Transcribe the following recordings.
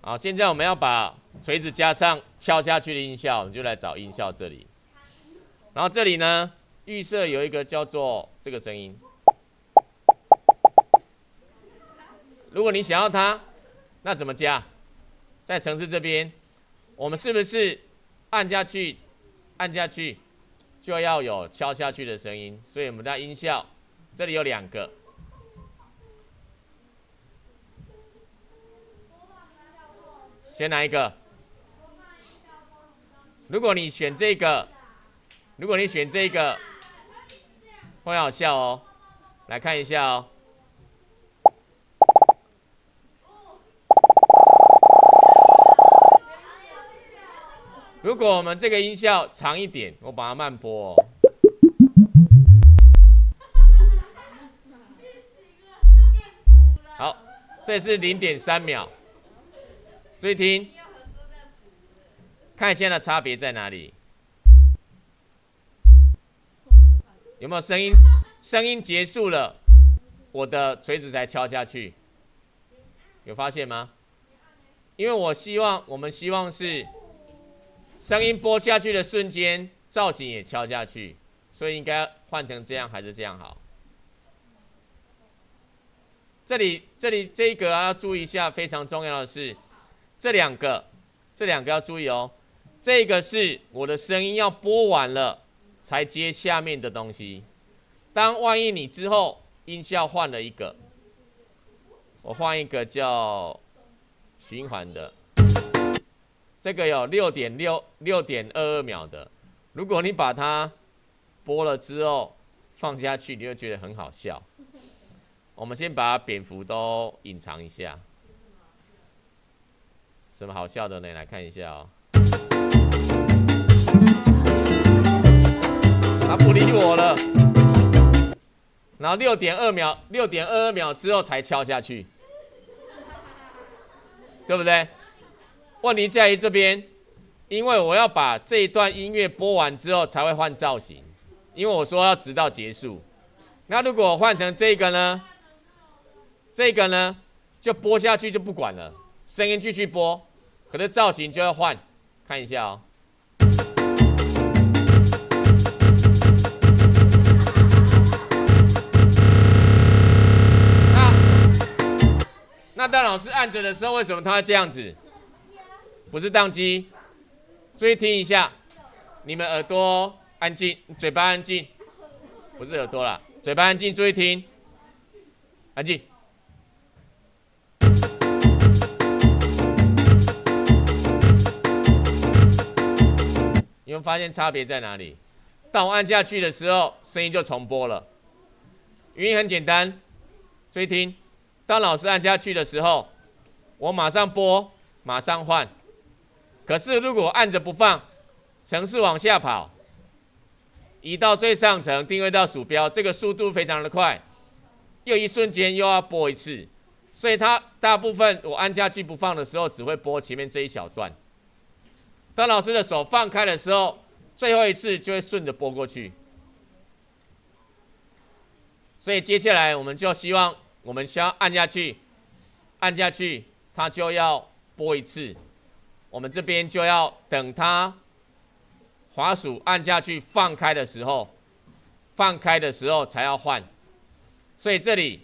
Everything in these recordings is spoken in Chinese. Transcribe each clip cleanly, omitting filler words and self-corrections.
好，现在我们要把锤子加上敲下去的音效，我们就来找音效这里。然后这里呢，预设有一个叫做这个声音。如果你想要它，那怎么加？在程式这边，我们是不是按下去，就要有敲下去的声音？所以我们的音效这里有2个。选哪一个？如果你选这个，会好笑哦。来看一下哦。如果我们这个音效长一点，我把它慢播哦。好，这是0.3秒。注意听，看现在的差别在哪里？有没有声音？声音结束了，我的锤子才敲下去。有发现吗？因为我们希望是声音播下去的瞬间，造型也敲下去，所以应该换成这样还是这样好？这里这一个要注意一下，非常重要的是，这两个要注意哦。这个是我的声音要播完了才接下面的东西。当万一你之后音效换了一个，我换一个叫循环的，这个有6.22秒的。如果你把它播了之后放下去，你会觉得很好笑。我们先把蝙蝠都隐藏一下。什么好笑的呢？来看一下哦。他不理我了。然后6.22秒之后才敲下去，对不对？问题在于这边，因为我要把这一段音乐播完之后才会换造型，因为我说要直到结束。那如果我换成这个呢？这个呢，就播下去就不管了，声音继续播，可是造型就要换。看一下哦。那当老师按着的时候，为什么他会这样子？不是宕机。注意听一下，你们耳朵安静，嘴巴安静，不是耳朵啦，嘴巴安静，注意听，安静。你们发现差别在哪里？当我按下去的时候，声音就重播了。原因很简单，注意听。当老师按下去的时候，我马上播，马上换。可是如果按着不放，程式往下跑，移到最上层，定位到鼠标，这个速度非常的快，又一瞬间又要播一次，所以它大部分我按下去不放的时候，只会播前面这一小段。当老师的手放开的时候，最后一次就会顺着播过去。所以接下来我们就希望。我们先按下去，它就要播一次。我们这边就要等它滑鼠按下去放开的时候才要换。所以这里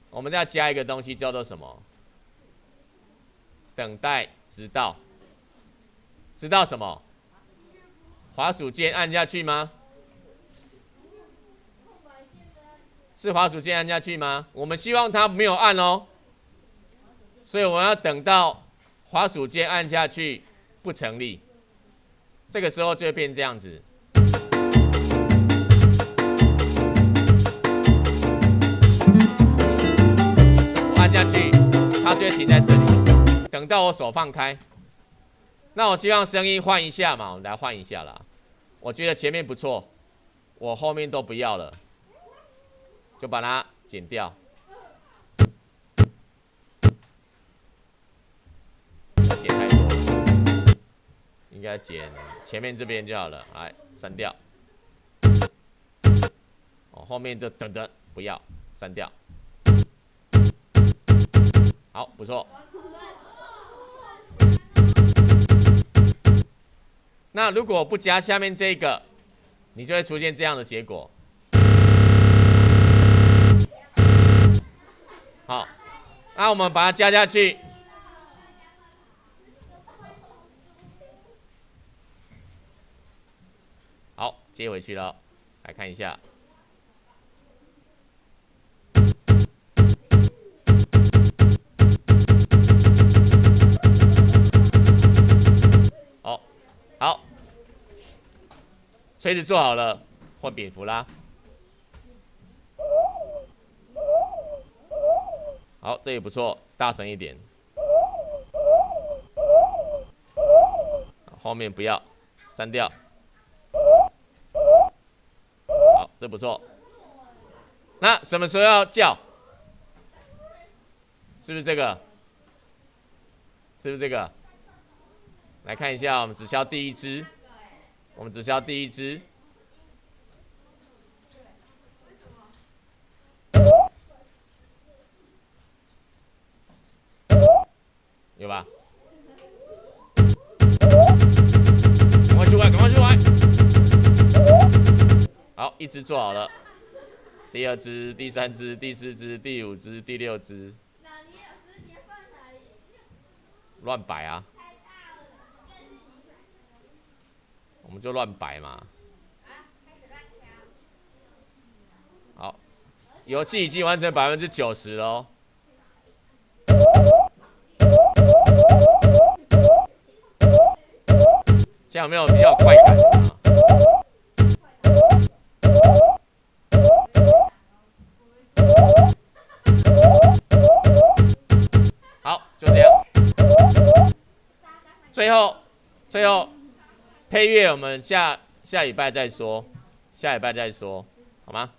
我们要加一个东西叫做什么？等待直到。知道什么？滑鼠键按下去吗？是滑鼠键按下去吗？我们希望它没有按哦，所以我们要等到滑鼠键按下去不成立，这个时候就会变这样子。我按下去，它就会停在这里，等到我手放开。那我希望声音换一下嘛，我们来换一下啦。我觉得前面不错，我后面都不要了。就把它剪掉，剪太多了，应该剪前面这边就好了。来，删掉。哦，后面就等着不要，删掉。好，不错。那如果不加下面这个，你就会出现这样的结果。好，那我们把它加下去。好，接回去了，来看一下。好，锤子做好了，换蝙蝠啦。好，这也不错，大声一点。后面不要，删掉。好，这不错。那什么时候要叫？是不是这个？是不是这个？来看一下，我们只敲第一支，我们只敲第一支。有吧？赶快去玩，赶快去玩！好，一支做好了，第二支、第三支、第四支、第五支、第六支。乱摆啊！我们就乱摆嘛。好，游戏已经完成90%了哦。这样有没有比较快感啊？好，就这样。最后配乐我们下礼拜再说，好吗？